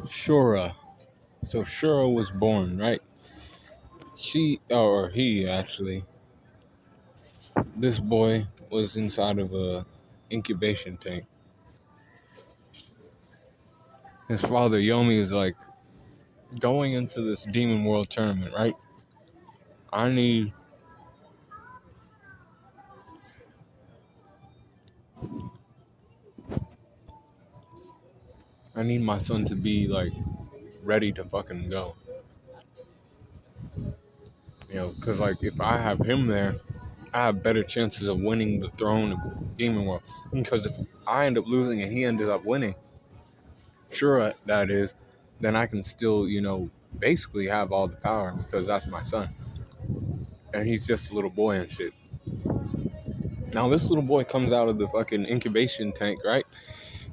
Shura. So Shura was born, right? He actually, this boy was inside of a incubation tank. His father, Yomi, is like, going into this Demon World tournament, right? I need I need my son to be like ready to fucking go. Because like if I have him there, I have better chances of winning the throne of Demon World. Because if I end up losing and he ended up winning, sure that is, then I can still, basically have all the power because that's my son. And he's just a little boy and shit. Now this little boy comes out of the fucking incubation tank, right?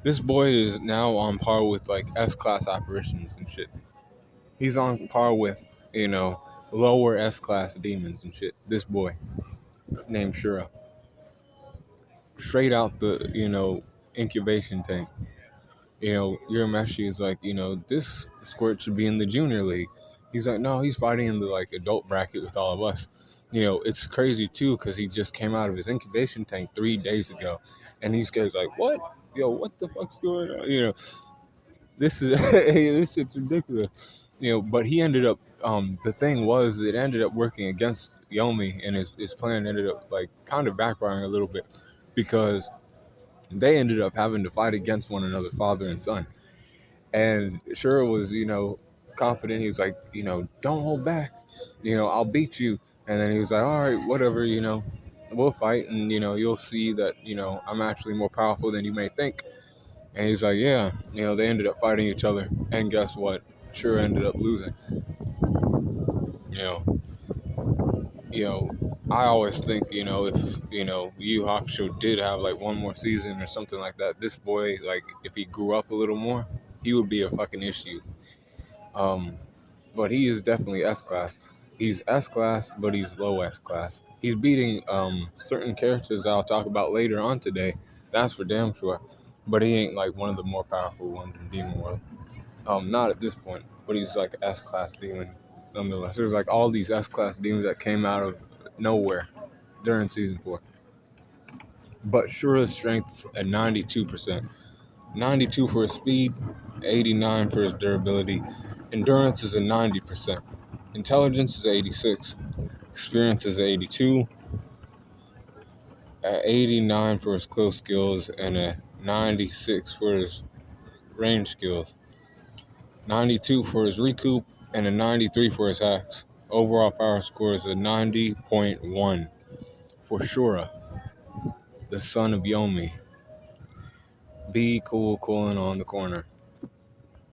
This boy is now on par with like S-class apparitions and shit. He's on par with, lower S-class demons and shit. This boy named Shura. Straight out the, incubation tank. Urameshi is like, this squirt should be in the junior league. He's like, no, he's fighting in the like adult bracket with all of us. It's crazy too because he just came out of his incubation tank 3 days ago, and these guys like, what? What the fuck's going on? This is this shit's ridiculous. But he ended up. The thing was, it ended up working against Yomi, and his plan ended up like kind of backfiring a little bit because they ended up having to fight against one another, father and son. And Shura was, confident. He was like, don't hold back. I'll beat you. And then he was like, all right, whatever, we'll fight. And, you'll see that, I'm actually more powerful than you may think. And he's like, yeah, they ended up fighting each other. And guess what? Shura ended up losing. You know, I always think, if, Yu Hakusho did have like one more season or something like that, this boy, like, if he grew up a little more, he would be a fucking issue. But he is definitely S class. He's S class, but he's low S class. He's beating certain characters that I'll talk about later on today. That's for damn sure. But he ain't like one of the more powerful ones in Demon World. Not at this point, but he's like an S class demon nonetheless. There's like all these S class demons that came out of nowhere during season 4. But Shura's strength's at 92%. 92 for his speed, 89 for his durability. Endurance is a 90%. Intelligence is 86. Experience is 82. 89 for his close skills and a 96 for his range skills. 92 for his recoup and a 93 for his hacks. Overall power score is a 90.1 for Shura, the son of Yomi. Be cool, cooling on the corner.